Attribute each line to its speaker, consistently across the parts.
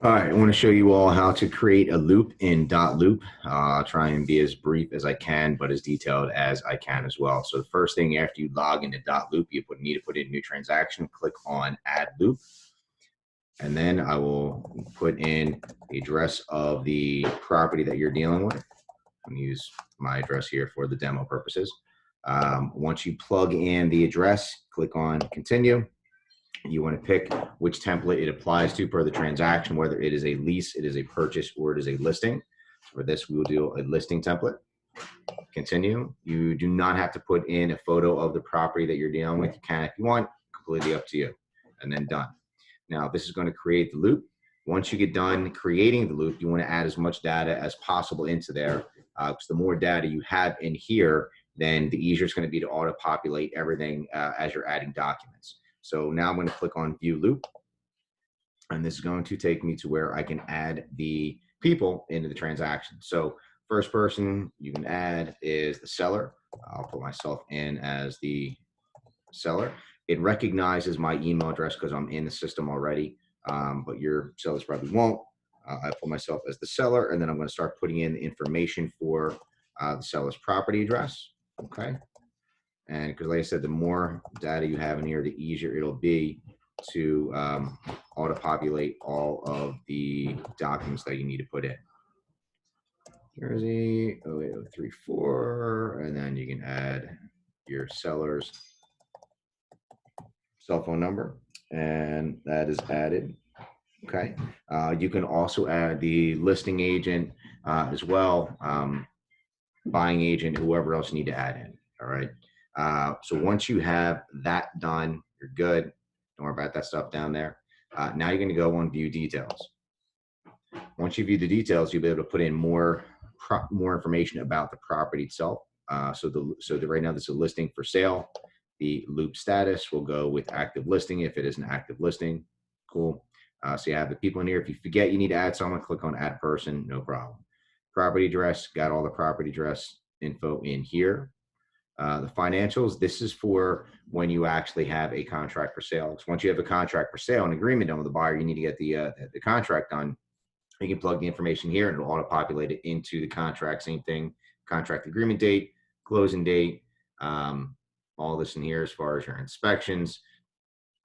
Speaker 1: All right, I want to show you all how to create a loop in Dotloop. I'll try and be as brief as I can, but as detailed as I can as well. So the first thing after you log into Dotloop, you need to put in new transaction, click on add loop, and then I will put in the address of the property that you're dealing with. I'm going to use my address here for the demo purposes. Once you plug in the address, click on continue. You want to pick which template it applies to per the transaction, whether it is a lease, it is a purchase, or it is a listing. For this, we will do a listing template. Continue. You do not have to put in a photo of the property that you're dealing with. You can if you want, completely up to you. And then done. Now, this is going to create the loop. Once you get done creating the loop, you want to add as much data as possible into there. Because the more data you have in here, then the easier it's going to be to auto-populate everything as you're adding documents. So now I'm going to click on View Loop, and this is going to take me to where I can add the people into the transaction. So first person you can add is the seller. I'll put myself in as the seller. It recognizes my email address because I'm in the system already, but your sellers probably won't. I put myself as the seller, and then I'm going to start putting in the information for the seller's property address. Okay. And because like I said, the more data you have in here, the easier it'll be to auto-populate all of the documents that you need to put in. Jersey 08034, and then you can add your seller's cell phone number, and that is added. Okay. You can also add the listing agent as well, buying agent, whoever else you need to add in. All right. So once you have that done, you're good. Don't worry about that stuff down there. Now you're going to go on view details. Once you view the details, you'll be able to put in more information about the property itself. So right now this is a listing for sale. The loop status will go with active listing if it is an active listing. Cool. So you have the people in here. If you forget you need to add someone, click on add person, no problem. Property address, got all the property address info in here. The financials, this is for when you actually have a contract for sale. Because once you have a contract for sale, an agreement done with the buyer, you need to get the contract done. You can plug the information here and it'll auto-populate it into the contract. Same thing, contract agreement date, closing date, all this in here as far as your inspections.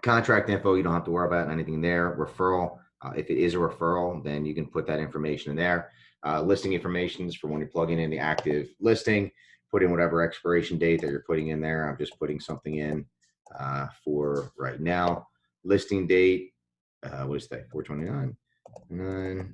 Speaker 1: Contract info, you don't have to worry about anything there. Referral, if it is a referral, then you can put that information in there. Listing information is for when you're plugging in the active listing. Put in whatever expiration date that you're putting in there. I'm just putting something in for right now. Listing date, what is that, 429? I'm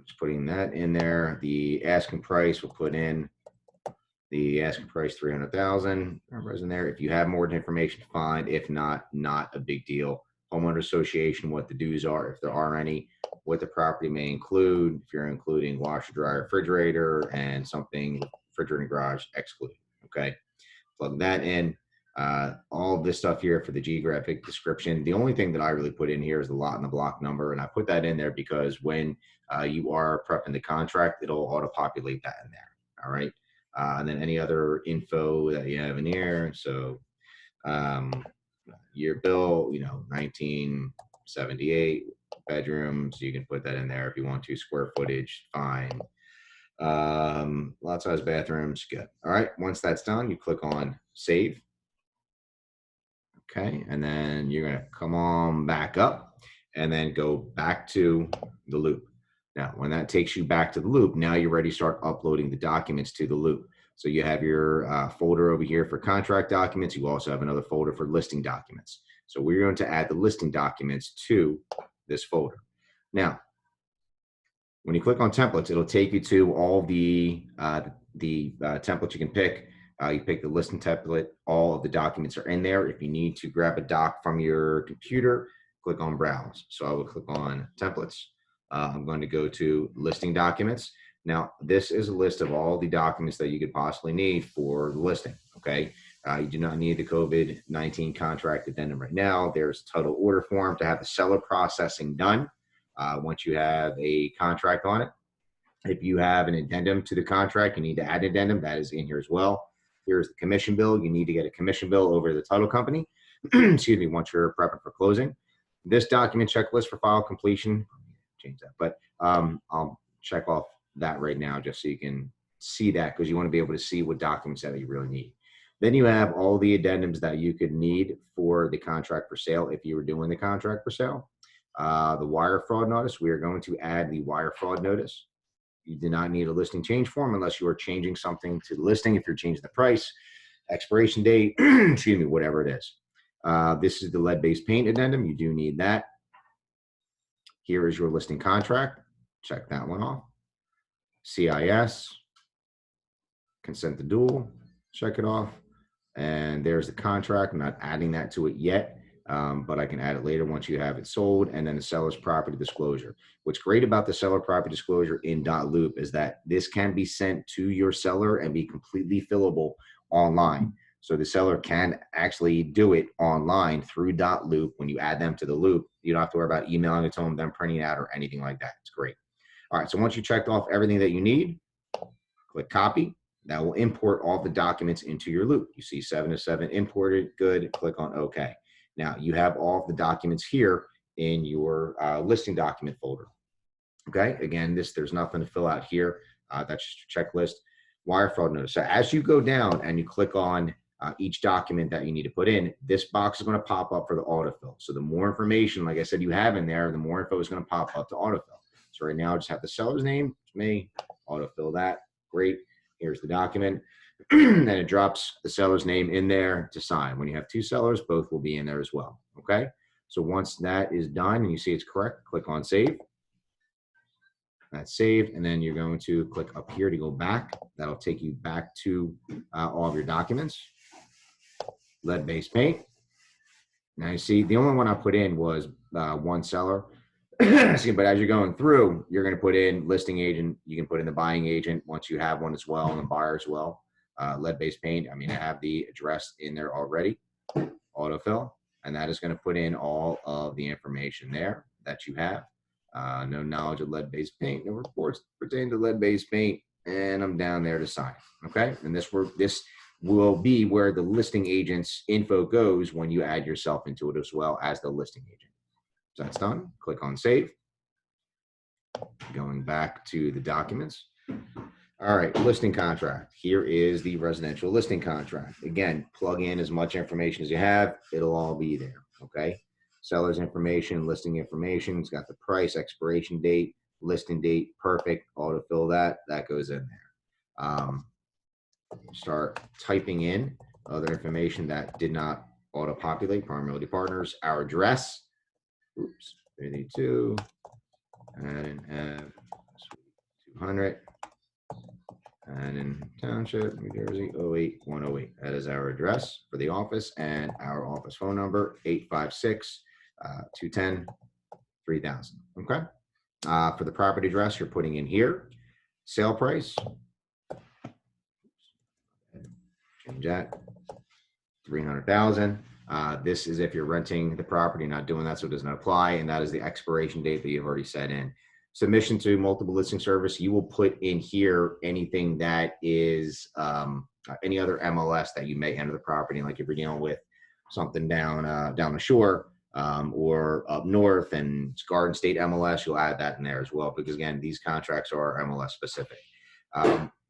Speaker 1: just putting that in there. The asking price, we'll put in the asking price 300,000. Numbers in there. If you have more information, fine. If not, not a big deal. Homeowner association, what the dues are, if there are any, what the property may include. If you're including washer, dryer, refrigerator, and something refrigerator and garage excluded. Okay, plug that in. All this stuff here for the geographic description. The only thing that I really put in here is the lot and the block number, and I put that in there because when you are prepping the contract, it'll auto-populate that in there. All right. And then any other info that you have in here. So year bill, 1978, bedrooms, you can put that in there if you want to. Square footage, fine. Lot size bathrooms, good. All right. Once that's done, you click on save. Okay. And then you're going to come on back up and then go back to the loop. Now, when that takes you back to the loop, now you're ready to start uploading the documents to the loop. So you have your folder over here for contract documents. You also have another folder for listing documents. So we're going to add the listing documents to this folder. Now, when you click on templates, it'll take you to all the templates you can pick. You pick the listing template. All of the documents are in there. If you need to grab a doc from your computer, click on browse. So I will click on templates. I'm going to go to listing documents. Now, this is a list of all the documents that you could possibly need for the listing, okay? You do not need the COVID-19 contract addendum right now. There's title order form to have the seller processing done once you have a contract on it. If you have an addendum to the contract, you need to add an addendum. That is in here as well. Here's the commission bill. You need to get a commission bill over to the title company, excuse me, once you're prepping for closing. This document checklist for file completion, change that. But I'll check off that right now just so you can see that, because you want to be able to see what documents that you really need. Then you have all the addendums that you could need for the contract for sale if you were doing the contract for sale. The wire fraud notice, we are going to add the wire fraud notice. You do not need a listing change form unless you are changing something to the listing. If you're changing the price, expiration date, excuse me, whatever it is. This is the lead-based paint addendum. You do need that. Here is your listing contract. Check that one off. CIS, consent to duel, check it off. And there's the contract. I'm not adding that to it yet, but I can add it later once you have it sold. And then the seller's property disclosure. What's great about the seller property disclosure in Dotloop is that this can be sent to your seller and be completely fillable online. So the seller can actually do it online through Dotloop. When you add them to the loop, you don't have to worry about emailing it to them, them printing it out, or anything like that. It's great. All right, so once you checked off everything that you need, click copy. That will import all the documents into your loop. You see 7 of 7 imported, good, click on OK. Now you have all of the documents here in your listing document folder. Okay, again, there's nothing to fill out here. That's just your checklist. Wire fraud notice. So as you go down and you click on each document that you need to put in, this box is going to pop up for the autofill. So the more information, like I said, you have in there, the more info is going to pop up to autofill. So right now I just have the seller's name, it's me, autofill that, great. Here's the document. Then it drops the seller's name in there to sign. When you have two sellers, both will be in there as well. Okay. So once that is done and you see it's correct, click on save. That's saved. And then you're going to click up here to go back. That'll take you back to all of your documents. Lead-based paint. Now you see the only one I put in was one seller. But as you're going through, you're going to put in listing agent. You can put in the buying agent once you have one as well, and the buyer as well. Lead-based paint. I mean, I have the address in there already. Autofill, and that is going to put in all of the information there that you have. No knowledge of lead-based paint. No reports pertaining to lead-based paint, and I'm down there to sign. Okay, and this will be where the listing agent's info goes when you add yourself into it as well as the listing agent. So that's done. Click on save. Going back to the documents. All right, listing contract. Here is the residential listing contract. Again, plug in as much information as you have. It'll all be there, okay? Seller's information, listing information. It's got the price, expiration date, listing date, perfect. Autofill that. That goes in there. Start typing in other information that did not auto-populate. Primarily partners, our address. Oops, 32, and in 200, and in Township, New Jersey, 08108. That is our address for the office, and our office phone number, 856-210-3000. Okay. For the property address, you're putting in here, sale price. Change that, 300,000. This is if you're renting the property, not doing that, so it does not apply. And that is the expiration date that you've already set in. Submission to multiple listing service. You will put in here anything that is any other MLS that you may enter the property. Like if you're dealing with something down the shore or up north and it's Garden State MLS, you'll add that in there as well. Because again, these contracts are MLS specific.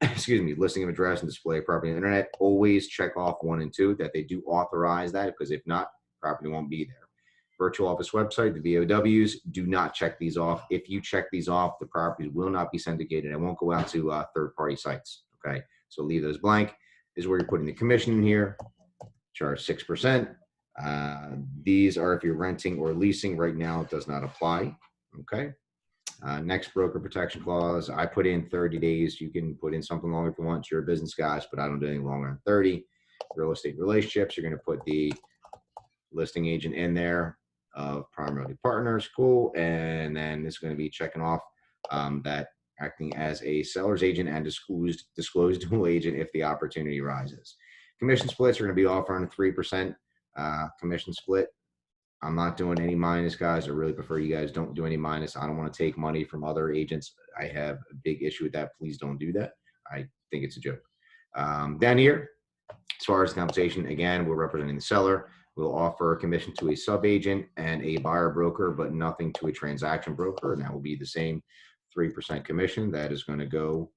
Speaker 1: Excuse me, listing of address and display of property on the internet. Always check off 1 and 2 that they do authorize that, because if not, property won't be there. Virtual office website, the VOWs, do not check these off. If you check these off, the properties will not be syndicated. It won't go out to third-party sites, okay? So leave those blank. This is where you're putting the commission in here. Charge 6%. These are if you're renting or leasing. Right now, it does not apply, okay? Next, broker protection clause. I put in 30 days. You can put in something longer if you want. You're a business guys, but I don't do anything longer than 30. Real estate relationships. You're going to put the listing agent in there of primarily partners. Cool. And then it's going to be checking off that acting as a seller's agent and disclosed dual agent if the opportunity arises. Commission splits are going to be offering a 3% commission split. I'm not doing any minus, guys. I really prefer you guys don't do any minus. I don't want to take money from other agents. I have a big issue with that. Please don't do that. I think it's a joke. Down here, as far as the compensation, again, we're representing the seller. We'll offer a commission to a sub-agent and a buyer broker, but nothing to a transaction broker. And that will be the same 3% commission that is going to go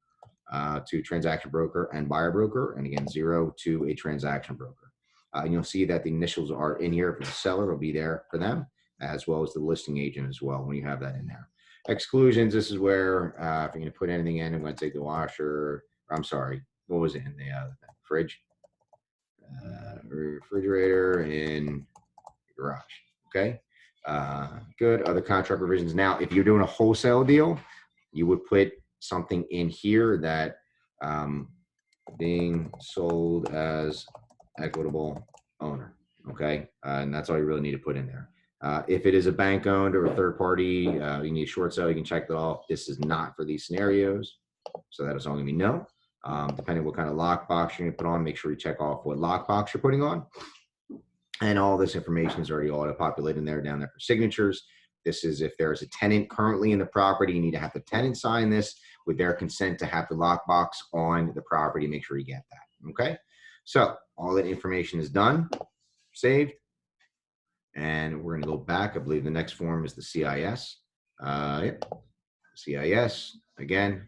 Speaker 1: to transaction broker and buyer broker, and again, 0 to a transaction broker. And you'll see that the initials are in here for the seller, will be there for them, as well as the listing agent as well when you have that in there. Exclusions, this is where if you're going to put anything in, I'm going to take the washer, I'm sorry, what was it in the fridge? Refrigerator in garage. Okay. Good. Other contract provisions. Now, if you're doing a wholesale deal, you would put something in here that being sold as equitable owner. Okay. And that's all you really need to put in there. If it is a bank owned or a third party, you need a short sale, you can check that off. This is not for these scenarios. So that is all going to be no. Depending what kind of lockbox you're going to put on, make sure you check off what lockbox you're putting on. And all this information is already auto-populated in there, down there for signatures. This is if there's a tenant currently in the property, you need to have the tenant sign this with their consent to have the lockbox on the property. Make sure you get that. Okay. So all that information is done, saved. And we're going to go back. I believe the next form is the CIS. Yep. CIS, again,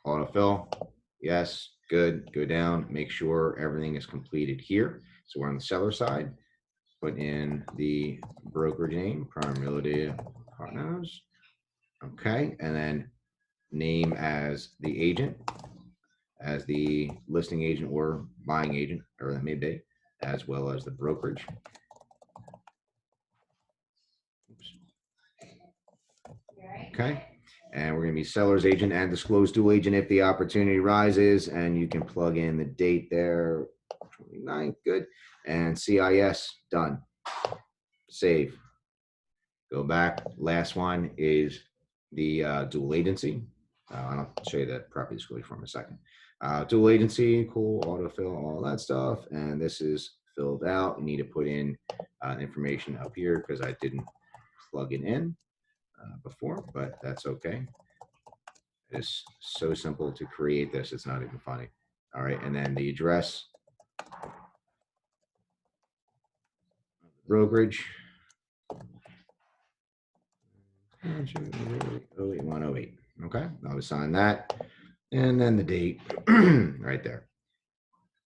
Speaker 1: autofill. Yes, good. Go down, make sure everything is completed here. So we're on the seller side. Put in the brokerage name, Prime Realty Partners. Okay, and then name as the agent, as the listing agent or buying agent, or that may be, as well as the brokerage. Oops. Okay, and we're going to be seller's agent and disclosed dual agent if the opportunity arises, and you can plug in the date there, 29th, good, and CIS, done. Save. Go back. Last one is the dual agency. I'll show you that property disclosure form in a second. Dual agency, cool, autofill, all that stuff, and this is filled out. You need to put in information up here because I didn't plug it in before, but that's okay. It's so simple to create this, it's not even funny. All right, and then the address, brokerage, 08108. Okay, I'll assign that, and then the date right there.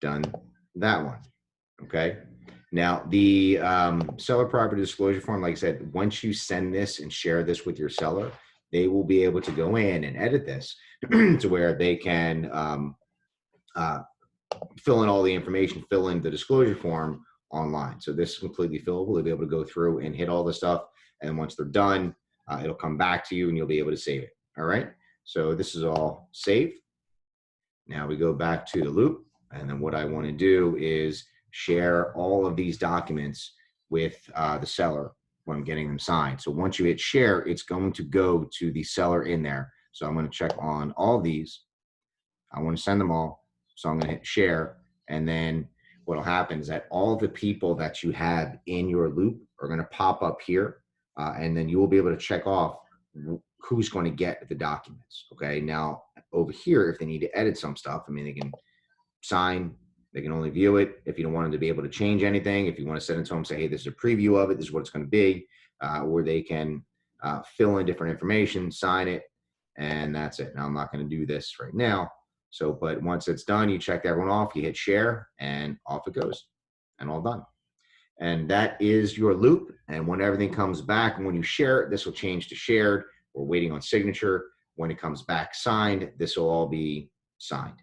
Speaker 1: Done that one. Okay. Now the seller property disclosure form, like I said, once you send this and share this with your seller, they will be able to go in and edit this to where they can fill in all the information, fill in the disclosure form online. So this is completely fillable. They'll be able to go through and hit all the stuff. And once they're done, it'll come back to you and you'll be able to save it. All right. So this is all saved. Now we go back to the loop. And then what I want to do is share all of these documents with the seller when I'm getting them signed. So once you hit share, it's going to go to the seller in there. So I'm going to check on all these. I want to send them all. So I'm going to hit share. And then what will happen is that all the people that you have in your loop are going to pop up here. And then you will be able to check off who's going to get the documents. Okay. Now over here, if they need to edit some stuff, I mean, they can sign, they can only view it. If you don't want them to be able to change anything, if you want to send it to them, say, hey, this is a preview of it, this is what it's going to be, where they can fill in different information, sign it, and that's it. Now I'm not going to do this right now. So, but once it's done, you check everyone off, you hit share, and off it goes, and all done. And that is your loop. And when everything comes back, and when you share it, this will change to shared. We're waiting on signature. When it comes back signed, this will all be signed.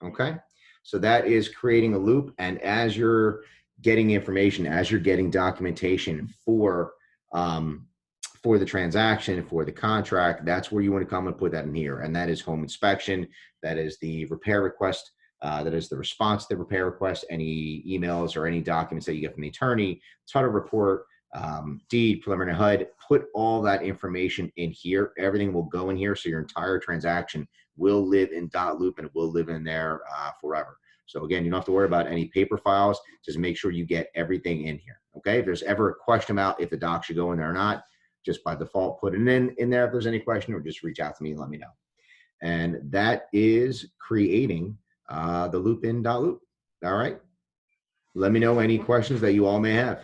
Speaker 1: Okay. So that is creating a loop. And as you're getting information, as you're getting documentation for the transaction, for the contract, that's where you want to come and put that in here. And that is home inspection. That is the repair request. That is the response to the repair request, any emails or any documents that you get from the attorney, title report, deed, preliminary HUD, put all that information in here. Everything will go in here. So your entire transaction will live in Dotloop and it will live in there forever. So again, you don't have to worry about any paper files. Just make sure you get everything in here. Okay. If there's ever a question about if the doc should go in there or not, just by default, put it in there if there's any question, or just reach out to me and let me know. And that is creating the loop in Dotloop. All right. let me know any questions that you all may have.